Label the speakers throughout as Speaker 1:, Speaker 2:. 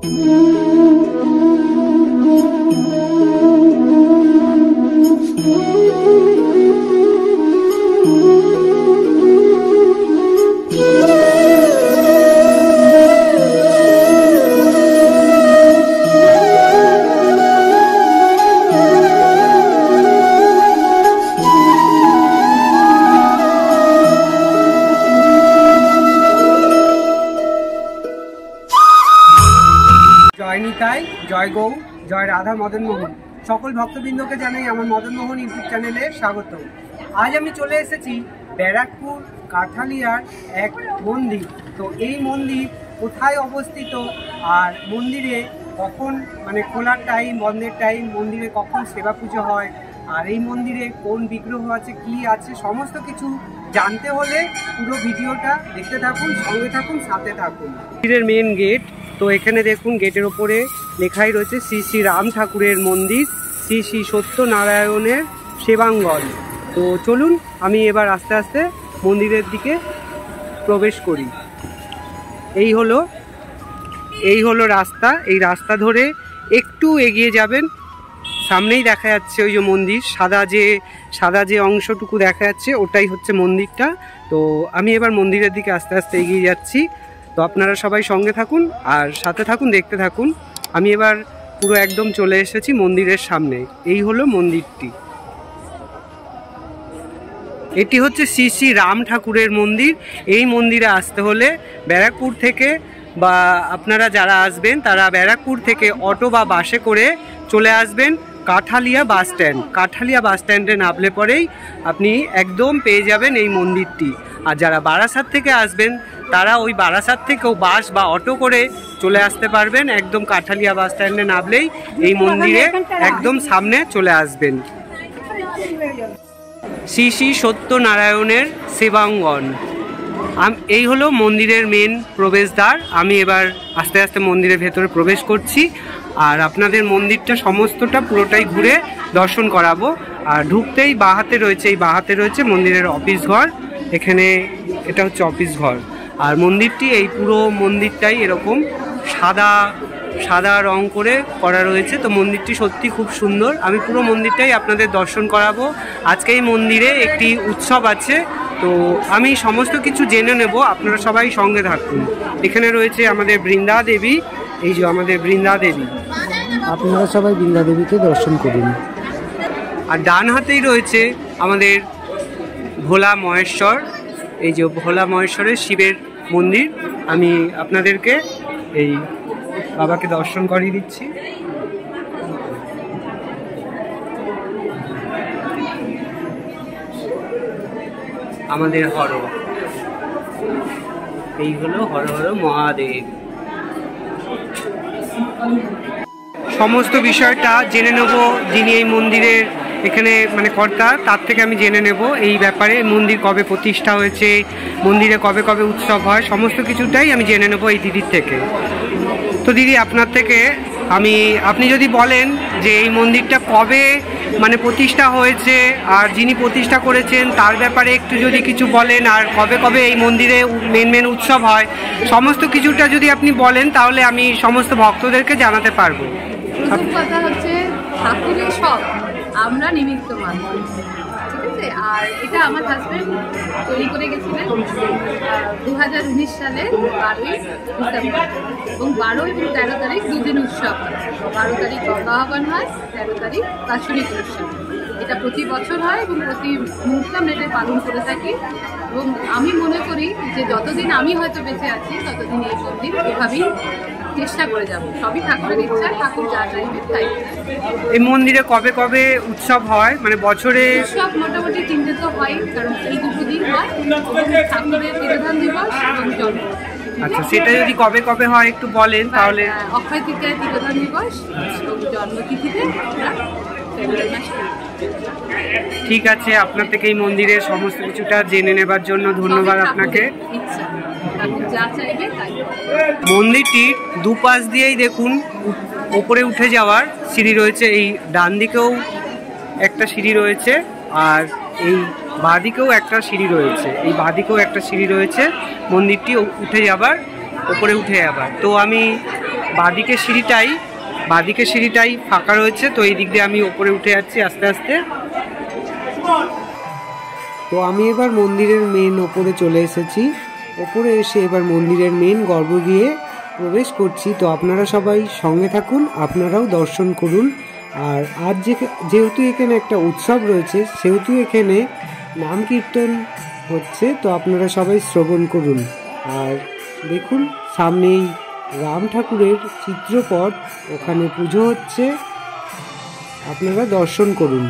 Speaker 1: জয় নিতাই, জয় গৌ, জয় রাধা মদন মোহন। সকল ভক্তবৃন্দকে জানাই আমার মদন মোহন ইউটিউব চ্যানেলে স্বাগত। আজ আমি চলে এসেছি ব্যারাকপুর কাঠালিয়ার এক মন্দির। তো এই মন্দির কোথায় অবস্থিত আর মন্দিরে কখন খোলার টাইম, বন্ধের টাইম, মন্দিরে কখন সেবা পুজো হয় আর এই মন্দিরে কোন বিগ্রহ আছে, কি আছে, সমস্ত কিছু জানতে হলে পুরো ভিডিওটা দেখতে থাকুন, সঙ্গে থাকুন, সাথে থাকুন। মন্দিরের মেন গেট। তো এখানে দেখুন গেটের ওপরে লেখাই রয়েছে শ্রী শ্রী রাম ঠাকুরের মন্দির, শ্রী শ্রী সত্যনারায়ণের সেবাঙ্গন। তো চলুন আমি এবার আস্তে আস্তে মন্দিরের দিকে প্রবেশ করি। এই হলো রাস্তা। এই রাস্তা ধরে একটু এগিয়ে যাবেন, সামনেই দেখা যাচ্ছে ওই যে মন্দির, সাদা যে অংশটুকু দেখা যাচ্ছে ওটাই হচ্ছে মন্দিরটা। তো আমি এবার মন্দিরের দিকে আস্তে আস্তে এগিয়ে যাচ্ছি। তো আপনারা সবাই সঙ্গে থাকুন আর সাথে থাকুন, দেখতে থাকুন। আমি এবার পুরো একদম চলে এসেছি মন্দিরের সামনে। এই হলো মন্দিরটি। এটি হচ্ছে শ্রী শ্রী রাম ঠাকুরের মন্দির। এই মন্দিরে আসতে হলে ব্যারাকপুর থেকে বা আপনারা যারা আসবেন তারা ব্যারাকপুর থেকে অটো বা বাসে করে চলে আসবেন কাঠালিয়া বাস স্ট্যান্ড। কাঠালিয়া বাস স্ট্যান্ডে নামলে পরেই আপনি একদম পেয়ে যাবেন এই মন্দিরটি। আর যারা বারাসাত থেকে আসবেন তারা ওই বারাসাত থেকেও বাস বা অটো করে চলে আসতে পারবেন। একদম কাঠালিয়া বাস স্ট্যান্ডে নামলেই এই মন্দিরে একদম সামনে চলে আসবেন। শ্রী শ্রী সত্যনারায়ণের সেবাঙ্গন। এই হলো মন্দিরের মেন প্রবেশদ্বার। আমি এবার আস্তে আস্তে মন্দিরের ভেতরে প্রবেশ করছি আর আপনাদের মন্দিরটা সমস্তটা পুরোটাই ঘুরে দর্শন করাবো। আর ঢুকতেই বাঁহাতে রয়েছে, এই বাঁহাতে রয়েছে মন্দিরের অফিস ঘর। এখানে এটা হচ্ছে অফিস ঘর। আর মন্দিরটি, এই পুরো মন্দিরটাই এরকম সাদা রং করে করা রয়েছে। তো মন্দিরটি সত্যি খুব সুন্দর। আমি পুরো মন্দিরটাই আপনাদের দর্শন করাবো। আজকে এই মন্দিরে একটি উৎসব আছে, তো আমি সমস্ত কিছু জেনে নেব, আপনারা সবাই সঙ্গে থাকুন। এখানে রয়েছে আমাদের বৃন্দা দেবী, এই যে আমাদের বৃন্দা দেবী, আপনারা সবাই বৃন্দা দেবীকে দর্শন করুন। আর ডান হাতেই রয়েছে আমাদের ভোলা মহেশ্বর, এই যে ভোলা মহেশ্বরের শিবের মন্দির। আমি আপনাদেরকে এই বাবাকে দর্শন করিয়ে দিচ্ছি। আমাদের এই হলো হর হর মহাদেব। সমস্ত বিষয়টা জেনে নেব যিনি এই মন্দিরের এখানে কর্তা, তার থেকে আমি জেনে নেব এই ব্যাপারে। মন্দির কবে প্রতিষ্ঠা হয়েছে, মন্দিরে কবে কবে উৎসব হয়, সমস্ত কিছুটাই আমি জেনে নেব এই দিদির থেকে। তো দিদি, আপনার থেকে আপনি যদি বলেন যে এই মন্দিরটা কবে প্রতিষ্ঠা হয়েছে আর যিনি প্রতিষ্ঠা করেছেন তার ব্যাপারে একটু যদি কিছু বলেন, আর কবে কবে এই মন্দিরে মেন উৎসব হয়, সমস্ত কিছুটা যদি আপনি বলেন তাহলে আমি সমস্ত ভক্তদেরকে জানাতে পারবো।
Speaker 2: কথা হচ্ছে ঠাকুরের সব আমরা নিমিত্ত মাত্র, ঠিক আছে। আর এটা আমার হাজবেন্ড তৈরি করে গেছিলেন 2019 সালে 12ই ডিসেম্বর, এবং 12 এবং 13 তারিখ দুদিন উৎসব হয়। 12 তারিখ গঙ্গা আহ্বান হয়, 13 তারিখ বাৎসরিক উৎসব। এটা প্রতি বছর হয় এবং প্রতি মুহূর্তে আমরা এটা পালন করে থাকি। এবং আমি মনে করি যে যতদিন আমি হয়তো বেঁচে আছি ততদিন এই মন্দির এভাবেই চেষ্টা করে যাব। সবই ঠাকুরের ইচ্ছা, ঠাকুর যা চাইবে তাই।
Speaker 1: এই মন্দিরে কবে কবে উৎসব হয়, বছরে?
Speaker 2: উৎসব মোটামুটি 3 দিন তো হয়, কারণ এই 2 দিন হয়, ঠাকুরের তিরোধান দিবস এবং জন্ম।
Speaker 1: আচ্ছা, সেটা যদি কবে কবে হয় একটু বলেন তাহলে।
Speaker 2: অক্ষয় তৃতীয়ায় তিরোধান দিবস এবং জন্মতিথিতে আমরা ফেব্রুয়ারি মাসে।
Speaker 1: ঠিক আছে, আপনার থেকে এই মন্দিরের সমস্ত কিছুটা জেনে নেবার জন্য ধন্যবাদ আপনাকে। মন্দিরটির দুপাশ দিয়েই দেখুন উপরে উঠে যাওয়ার সিঁড়ি রয়েছে। এই ডান দিকেও একটা সিঁড়ি রয়েছে আর এই বাঁদিকেও একটা সিঁড়ি রয়েছে, এই বাঁদিকেও একটা সিঁড়ি রয়েছে মন্দিরটি উপরে উঠে যাবার। তো আমি বাঁদিকে সিঁড়িটাই ফাঁকা রয়েছে। তো এই দিক দিয়ে আমি ওপরে উঠে যাচ্ছি আস্তে আস্তে। তো আমি এবার মন্দিরের মেন ওপরে চলে এসেছি। ওপরে এসে এবার মন্দিরের মেন গর্ভগৃহে প্রবেশ করছি। তো আপনারা সবাই সঙ্গে থাকুন, আপনারাও দর্শন করুন। আর আজ যেহেতু এখানে একটা উৎসব রয়েছে, সেহেতু এখানে নাম কীর্তন হচ্ছে। তো আপনারা সবাই শ্রবণ করুন। আর দেখুন সামনেই রাম ঠাকুরের চিত্রপট, ওখানে পুজো হচ্ছে, আপনারা দর্শন করুন।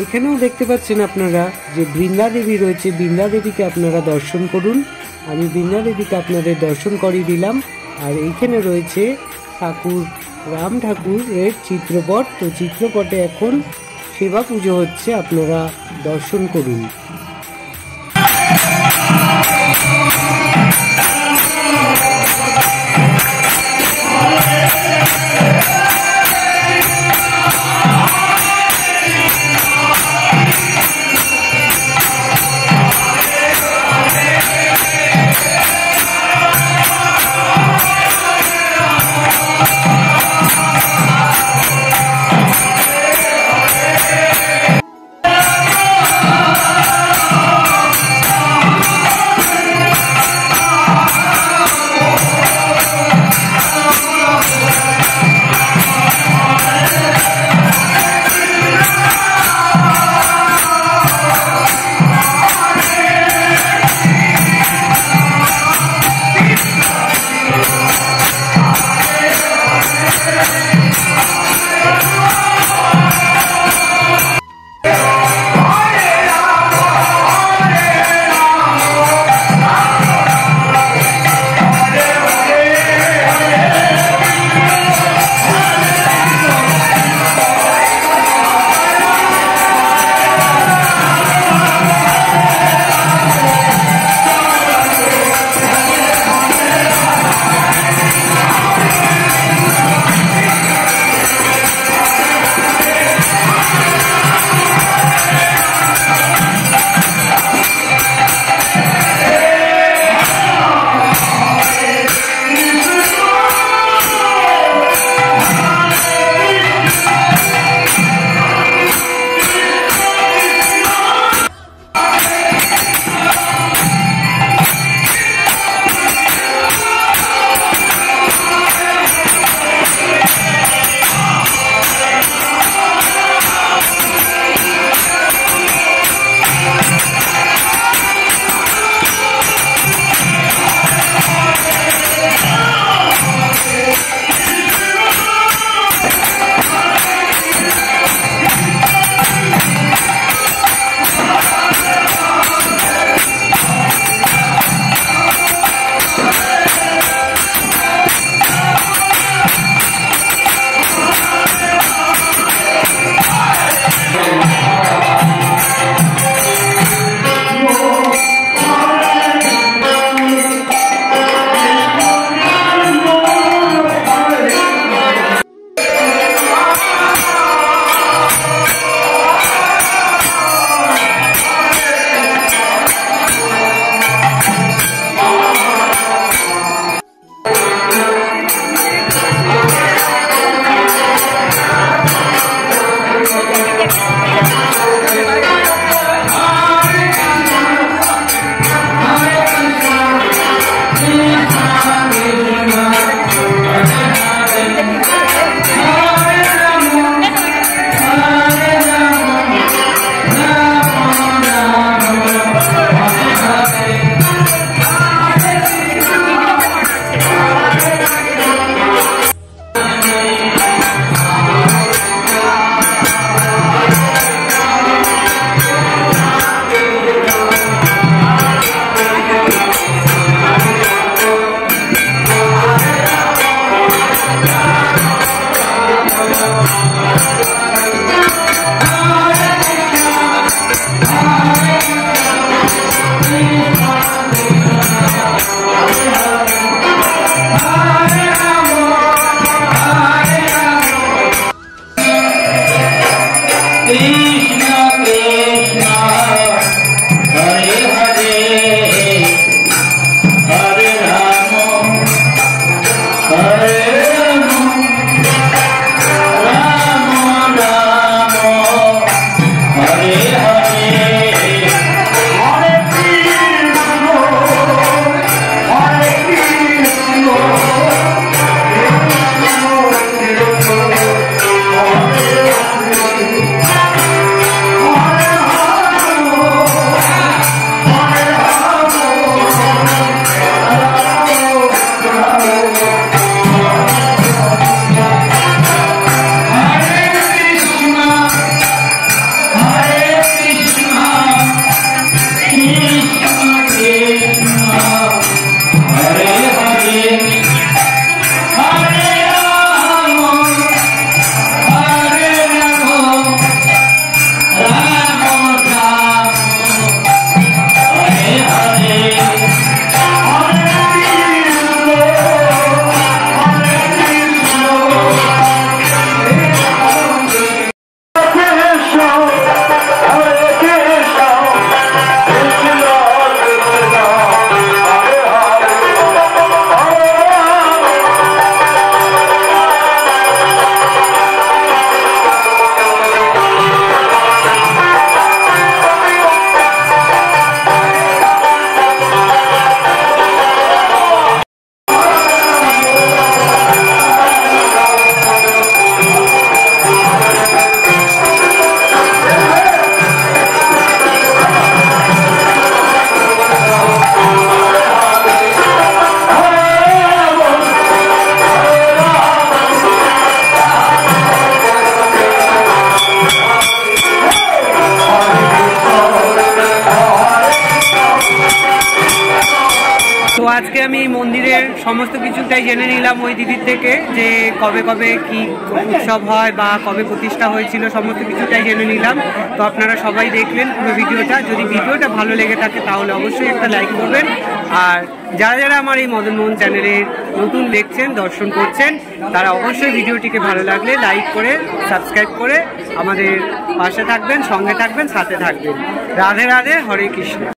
Speaker 1: এখানেও দেখতে পাচ্ছেন আপনারা যে বৃন্দা দেবী রয়েছে, বৃন্দা দেবীকে আপনারা দর্শন করুন। আমি বৃন্দা দেবীকে আপনাদের দর্শন করিয়ে দিলাম। আর এইখানে রয়েছে রাম ঠাকুরের চিত্রপট। তো চিত্রপটে এখন সেবা পুজো হচ্ছে, আপনারা দর্শন করুন। আজকে আমি এই মন্দিরের সমস্ত কিছুটাই জেনে নিলাম ওই দিদির থেকে, যে কবে কবে কি উৎসব হয় বা কবে প্রতিষ্ঠা হয়েছিল, সমস্ত কিছুটাই জেনে নিলাম। তো আপনারা সবাই দেখলেন পুরো ভিডিওটা। যদি ভিডিওটা ভালো লেগে থাকে তাহলে অবশ্যই একটা লাইক করবেন। আর যারা যারা আমার এই মদন মোহন চ্যানেলে নতুন দেখছেন, দর্শন করছেন, তারা অবশ্যই ভিডিওটিকে ভালো লাগলে লাইক করে সাবস্ক্রাইব করে আমাদের পাশে থাকবেন, সঙ্গে থাকবেন, সাথে থাকবেন। রাধে রাধে, হরে কৃষ্ণ।